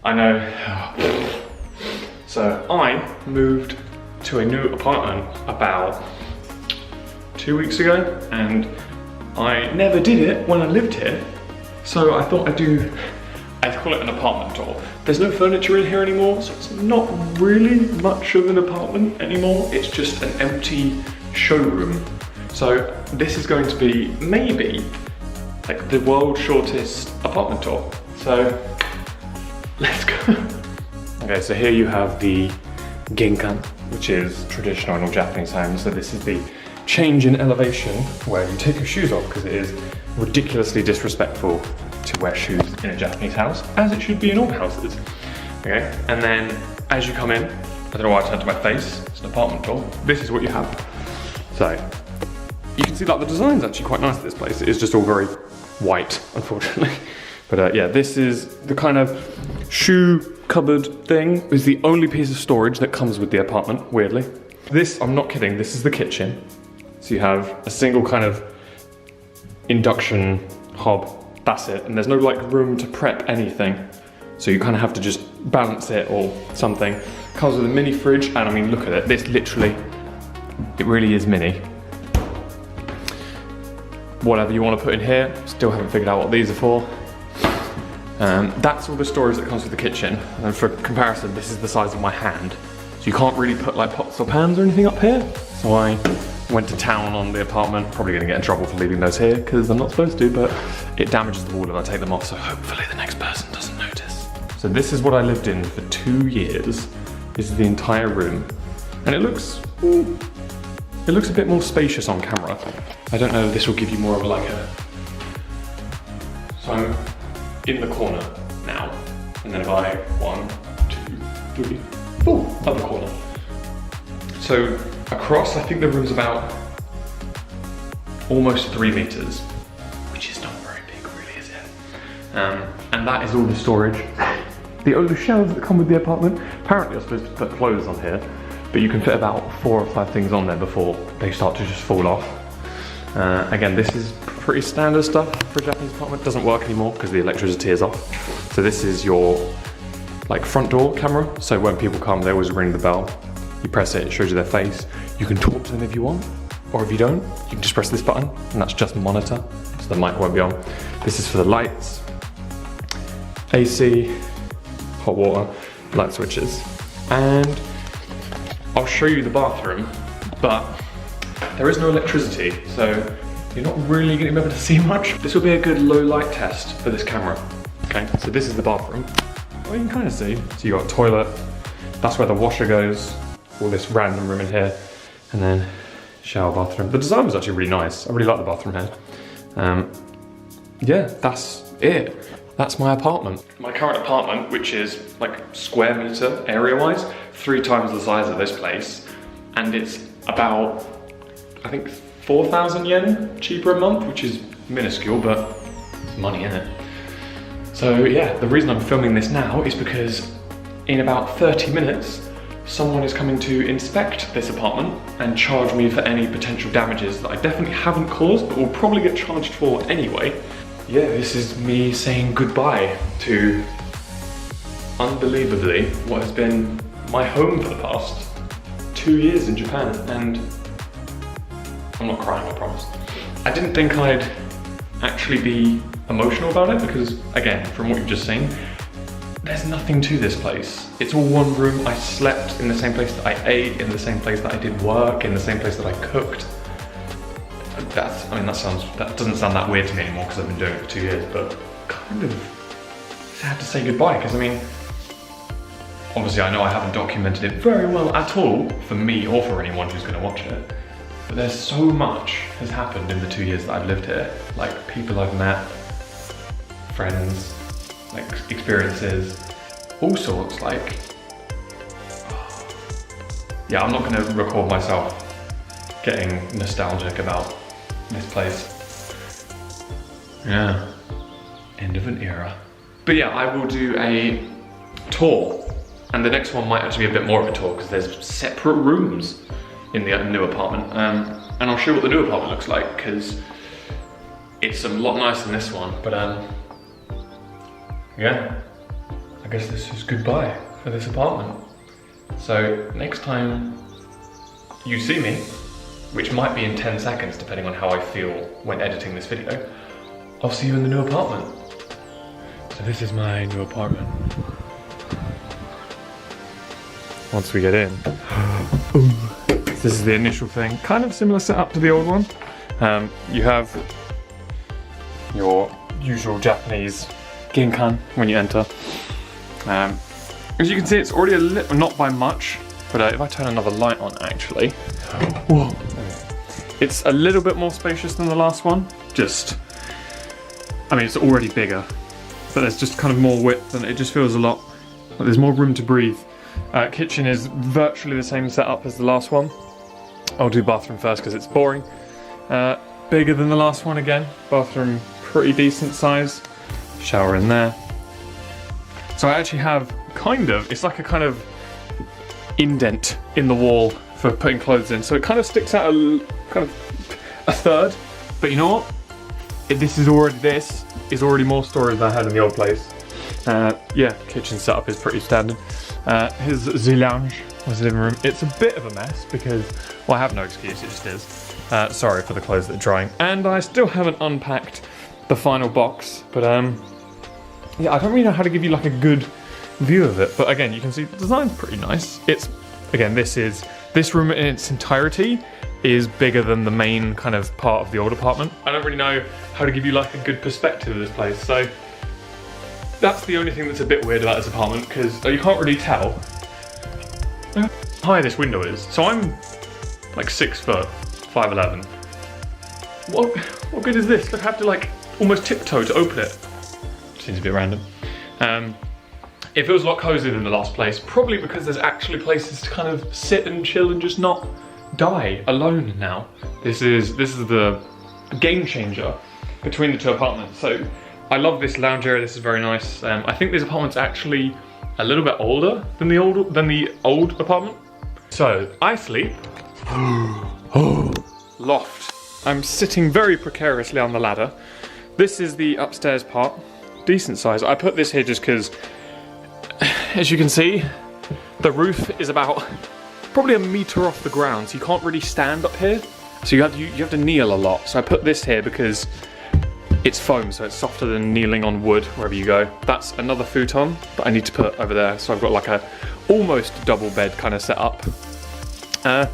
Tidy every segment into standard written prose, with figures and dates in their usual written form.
I know. So I moved to a new apartment about 2 weeks ago, and I never did it when I lived here. So I thought I'd call it an apartment tour. There's no furniture in here anymore, so it's not really much of an apartment anymore. It's just an empty showroom. So this is going to be maybe like the world's shortest apartment tour. So let's go. Okay, so here you have the genkan, which is traditional in all Japanese homes. So this is the change in elevation where you take your shoes off, because it is ridiculously disrespectful to wear shoes in a Japanese house, as it should be in all houses. Okay, and then as you come in, I don't know why I turned to my face, it's an apartment tour, this is what you have. So, you can see that the design's actually quite nice at this place. It is just all very white, unfortunately. But yeah, this is the kind of shoe cupboard thing. Is the only piece of storage that comes with the apartment, weirdly. This, I'm not kidding, this is the kitchen. So you have a single kind of induction hob, that's it. And there's no like room to prep anything. So you kind of have to just balance it or something. Comes with a mini fridge, and I mean, look at it. This literally, it really is mini. Whatever you want to put in here, still haven't figured out what these are for. That's all the storage that comes with the kitchen. And for comparison, this is the size of my hand. So you can't really put like pots or pans or anything up here. So I went to town on the apartment, probably gonna get in trouble for leaving those here because I'm not supposed to, but it damages the wall if I take them off, so hopefully the next person doesn't notice. So this is what I lived in for 2 years. This is the entire room. And it looks a bit more spacious on camera. I don't know if this will give you more of like a... So I'm in the corner now. And then if I, 1, 2, 3, 4, other corner. So across, I think the room's about almost 3 meters, which is not very big, really, is it? And that is all the storage. The only shelves that come with the apartment, apparently you're supposed to put clothes on here, but you can fit about 4 or 5 things on there before they start to just fall off. Again, this is pretty standard stuff for a Japanese apartment. It doesn't work anymore because the electricity is off. So this is your like front door camera. So when people come, they always ring the bell. You press it, it shows you their face. You can talk to them if you want, or if you don't, you can just press this button, and that's just monitor, so the mic won't be on. This is for the lights, AC, hot water, light switches. And I'll show you the bathroom, but there is no electricity, so you're not really gonna be able to see much. This will be a good low light test for this camera. Okay, so this is the bathroom. Well, you can kind of see. So you got a toilet, that's where the washer goes, all this random room in here, and then shower bathroom. The design was actually really nice. I really like the bathroom here. Yeah, that's it. That's my apartment. My current apartment, which is like square meter area-wise, 3 times the size of this place, and it's about, I think, 4,000 yen cheaper a month, which is minuscule, but it's money, isn't it? So yeah, the reason I'm filming this now is because in about 30 minutes, someone is coming to inspect this apartment and charge me for any potential damages that I definitely haven't caused, but will probably get charged for anyway. Yeah, this is me saying goodbye to, unbelievably, what has been my home for the past 2 years in Japan, and I'm not crying, I promise. I didn't think I'd actually be emotional about it because, again, from what you've just seen, there's nothing to this place. It's all one room. I slept in the same place that I ate, in the same place that I did work, in the same place that I cooked. That doesn't sound that weird to me anymore because I've been doing it for 2 years, but kind of sad to say goodbye because I mean, obviously I know I haven't documented it very well at all for me or for anyone who's gonna watch it, but there's so much has happened in the 2 years that I've lived here. Like people I've met, friends, like experiences, all sorts, like, yeah, I'm not gonna record myself getting nostalgic about this place. Yeah, end of an era. But yeah, I will do a tour, and the next one might actually be a bit more of a tour because there's separate rooms in the new apartment, and I'll show you what the new apartment looks like because it's a lot nicer than this one, but yeah, I guess this is goodbye for this apartment. So next time you see me, which might be in 10 seconds depending on how I feel when editing this video, I'll see you in the new apartment. So this is my new apartment. Once we get in, this is the initial thing. Kind of similar setup to the old one. You have your usual Japanese ginkan when you enter. As you can see, it's already a little, not by much, but if I turn another light on actually, whoa, it's a little bit more spacious than the last one. I mean, it's already bigger, but there's just kind of more width and it just feels a lot, like there's more room to breathe. Kitchen is virtually the same setup as the last one. I'll do bathroom first because it's boring. Bigger than the last one again. Bathroom pretty decent size. Shower in there. So I actually have it's like a kind of indent in the wall for putting clothes in. So it kind of sticks out a third. But you know what? This is already more storage than I had in the old place. Yeah, kitchen setup is pretty standard. Here's the lounge, was the living room. It's a bit of a mess because, well, I have no excuse, it just is. Sorry for the clothes that are drying. And I still haven't unpacked the final box, but yeah, I don't really know how to give you like a good view of it. But again, you can see the design's pretty nice. Again, this room in its entirety is bigger than the main kind of part of the old apartment. I don't really know how to give you like a good perspective of this place, so that's the only thing that's a bit weird about this apartment, because you can't really tell how high this window is. So I'm like 6 foot, 5'11". What good is this? I have to like almost tiptoe to open it. Seems a bit random. It feels a lot cozier than the last place, probably because there's actually places to kind of sit and chill and just not die alone now. This is the game changer between the two apartments. So I love this lounge area. This is very nice. I think this apartment's actually a little bit older than the old apartment. So I sleep. Loft. I'm sitting very precariously on the ladder. This is the upstairs part. Decent size. I put this here just because, as you can see, the roof is about probably a meter off the ground, so you can't really stand up here. So you have to kneel a lot. So I put this here because it's foam, so it's softer than kneeling on wood wherever you go. That's another futon that I need to put over there. So I've got like a almost double bed kind of set up. But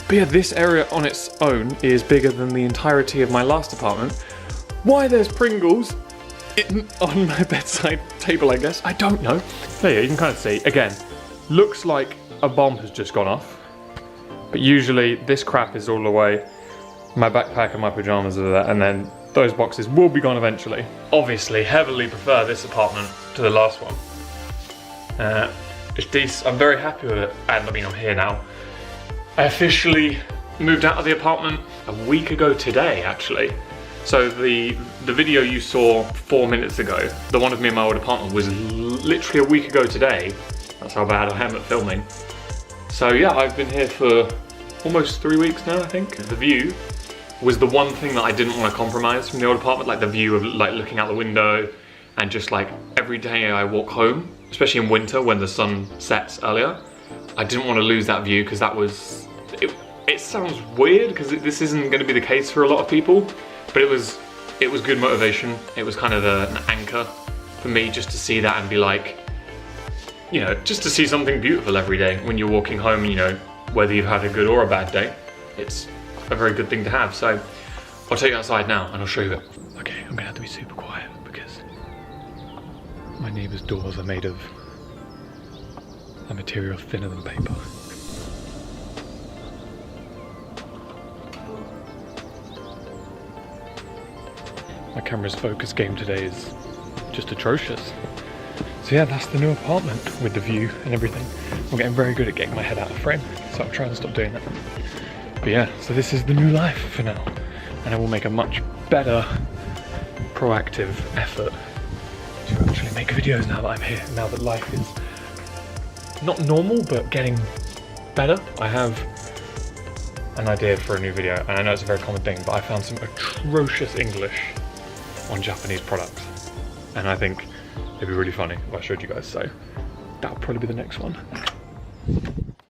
yeah, this area on its own is bigger than the entirety of my last apartment. Why there's Pringles on my bedside table, I guess, I don't know. There you go, you can kind of see. Again, looks like a bomb has just gone off. But usually this crap is all away. My backpack and my pajamas are there, and then those boxes will be gone eventually. Obviously, heavily prefer this apartment to the last one. It's decent, I'm very happy with it, and I mean, I'm here now. I officially moved out of the apartment a week ago today, actually. So the video you saw 4 minutes ago, the one of me in my old apartment, was literally a week ago today. That's how bad I am at filming. So yeah, I've been here for almost 3 weeks now, I think. The view was the one thing that I didn't want to compromise from the old apartment, like the view of like looking out the window, and just like every day I walk home, especially in winter when the sun sets earlier, I didn't want to lose that view because that was, it sounds weird because this isn't going to be the case for a lot of people, but it was good motivation. It was kind of an anchor for me just to see that and be like, you know, just to see something beautiful every day when you're walking home, you know, whether you've had a good or a bad day. It's a very good thing to have. So I'll take you outside now and I'll show you it. Okay, I'm gonna have to be super quiet because my neighbour's doors are made of a material thinner than paper. My camera's focus game today is just atrocious. So yeah, that's the new apartment with the view and everything. I'm getting very good at getting my head out of frame, so I'm trying to stop doing that. But yeah, so this is the new life for now. And I will make a much better, proactive effort to actually make videos now that I'm here, now that life is not normal, but getting better. I have an idea for a new video, and I know it's a very common thing, but I found some atrocious English on Japanese products. And I think it It'd be really funny if I showed you guys, so that'll probably be the next one.